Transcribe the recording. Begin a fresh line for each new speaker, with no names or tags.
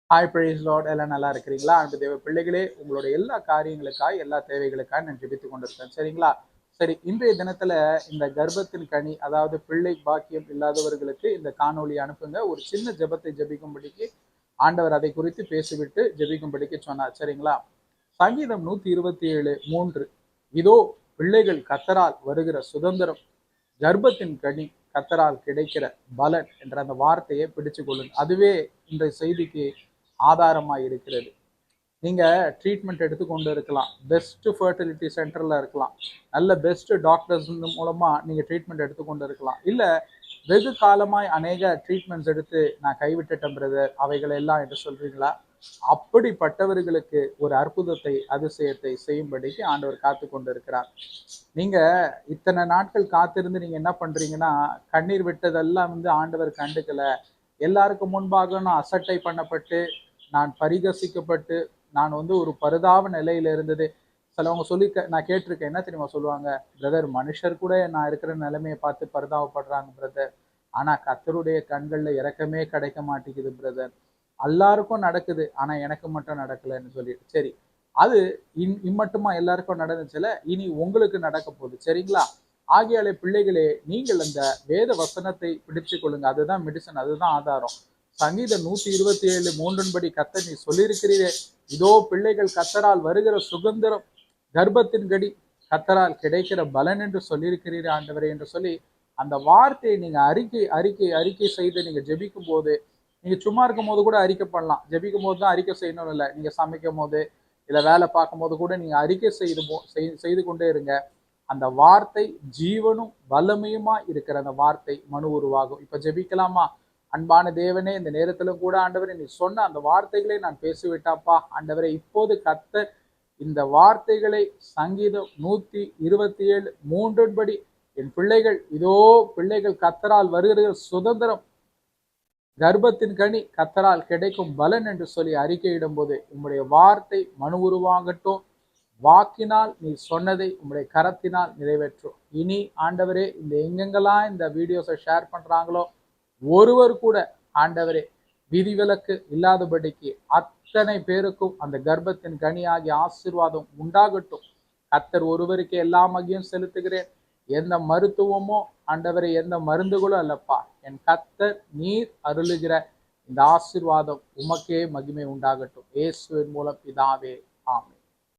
Hi price Lord, எல்லாம் நல்லா இருக்கிறீங்களா? அன்பு தேவ பிள்ளைகளே, உங்களோட எல்லா காரியங்களுக்காய் எல்லா தேவைகளுக்காக நான் ஜெபித்துக் கொண்டிருக்கேன். சரிங்களா? சரி, இன்றைய தினத்துல இந்த கர்ப்பத்தின் கனி, அதாவது பிள்ளை பாக்கியம் இல்லாதவர்களுக்கு இந்த காணொளி அனுப்புங்க. ஒரு சின்ன ஜெபத்தை ஜெபிக்கும்படிக்கு ஆண்டவர் அதை குறித்து பேசிவிட்டு ஜெபிக்கும்படிக்கு சொன்னார். சரிங்களா? சங்கீதம் 127:3, இதோ பிள்ளைகள் கர்த்தரால் வருகிற சுதந்திரம், கர்ப்பத்தின் கனி கர்த்தரால் கிடைக்கிற பலன் என்ற அந்த வார்த்தையை பிடிச்சு கொள்ளுங்க. அதுவே இன்றைய செய்திக்கு ஆதாரமாக இருக்கிறது. நீங்க ட்ரீட்மெண்ட் எடுத்துக்கொண்டு இருக்கலாம், பெஸ்ட் ஃபர்டிலிட்டி சென்டர்ல இருக்கலாம், நல்ல பெஸ்ட் டாக்டர்ஸ் மூலமா நீங்க ட்ரீட்மெண்ட் எடுத்துக்கொண்டு இருக்கலாம். இல்ல வெகு காலமாய் அநேக ட்ரீட்மெண்ட்ஸ் எடுத்து நான் கைவிட்டுட்டேன் பிரதர் அவைகள் எல்லாம் என்று சொல்றீங்களா? அப்படிப்பட்டவர்களுக்கு ஒரு அற்புதத்தை அதிசயத்தை செய்யும்படிக்கு ஆண்டவர் காத்து கொண்டு இருக்கிறார். நீங்க இத்தனை நாட்கள் காத்திருந்து நீங்க என்ன பண்றீங்கன்னா, கண்ணீர் விட்டதெல்லாம் ஆண்டவர் கண்டுக்கல, எல்லாருக்கும் முன்பாக நான் அசட்டை பண்ணப்பட்டு, நான் பரிகசிக்கப்பட்டு, நான் ஒரு பரிதாப நிலையில இருந்தது. சிலவங்க சொல்லி நான் கேட்டிருக்கேன். என்ன தெரியுமா சொல்லுவாங்க? பிரதர், மனுஷர் கூட நான் இருக்கிற நிலைமையை பார்த்து பரிதாபப்படுறாங்க பிரதர், ஆனா கர்த்தருடைய கண்கள்ல இரக்கமே கிடைக்க மாட்டேங்குது பிரதர். எல்லாருக்கும் நடக்குது, ஆனா எனக்கு மட்டும் நடக்கலைன்னு சொல்லிட்டு. சரி, அது இம்மட்டுமா எல்லாருக்கும் நடந்துச்சுல, இனி உங்களுக்கு நடக்க போகுது. சரிங்களா? ஆகியாலே பிள்ளைகளே, நீங்கள் அந்த வேத வசனத்தை பிடிச்சு கொள்ளுங்க. அதுதான் மெடிசன், அதுதான் ஆதாரம். சங்கீதம் 127:3 கர்த்தர் நீ சொல்லியிருக்கிறீரே, இதோ பிள்ளைகள் கர்த்தரால் வருகிற சுதந்திரம், கர்ப்பத்தின் கடி கர்த்தரால் கிடைக்கிற பலன் என்று சொல்லியிருக்கிறீரே ஆண்டவரே என்று சொல்லி அந்த வார்த்தையை நீங்க அறிக்கை செய்து நீங்க ஜெபிக்கும் போது, நீங்க சும்மா இருக்கும் போது கூட அறிக்கை பண்ணலாம். ஜெபிக்கும் போது தான் அறிக்கை செய்யணும் இல்லை, நீங்க சமைக்கும் போது இல்ல வேலை பார்க்கும் போது கூட நீங்க அறிக்கை செய்து கொண்டே இருங்க. அந்த வார்த்தை ஜீவனும் வல்லமையுமா இருக்கிற அந்த வார்த்தை மனு உருவாகும். இப்ப ஜெபிக்கலாமா? அன்பான தேவனே, இந்த நேரத்திலும் கூட ஆண்டவரே, நீ சொன்ன அந்த வார்த்தைகளை நான் பேசிவிட்டாப்பா ஆண்டவரே. இப்போது கர்த்தர் இந்த வார்த்தைகளை சங்கீதம் 127:3 என் பிள்ளைகள், இதோ பிள்ளைகள் கர்த்தரால் வருகிற சுதந்திரம், கர்ப்பத்தின் கனி கர்த்தரால் கிடைக்கும் பலன் என்று சொல்லி அறிக்கையிடும் போது உம்முடைய வார்த்தை மனு உருவாகட்டும். வாக்கினால் நீ சொன்னதை உம்முடைய கரத்தினால் நிறைவேற்றும். இனி ஆண்டவரே, இந்த எங்கெங்கெல்லாம் இந்த வீடியோஸை ஷேர் பண்றாங்களோ ஒருவர் கூட ஆண்டவரே விதிவிலக்கு இல்லாதபடிக்கு அத்தனை பேருக்கும் அந்த கர்ப்பத்தின் கனியாகிய ஆசீர்வாதம் உண்டாகட்டும். கர்த்தர் ஒருவருக்கு எல்லா மகியும் செலுத்துகிறேன். எந்த மருத்துவமோ ஆண்டவரே, எந்த மருந்துகளும் அல்லப்பா, என் கர்த்தர் நீர் அருளுகிற இந்த ஆசீர்வாதம் உமக்கே மகிமை உண்டாகட்டும். இயேசுவின் மூலம் பிதாவே,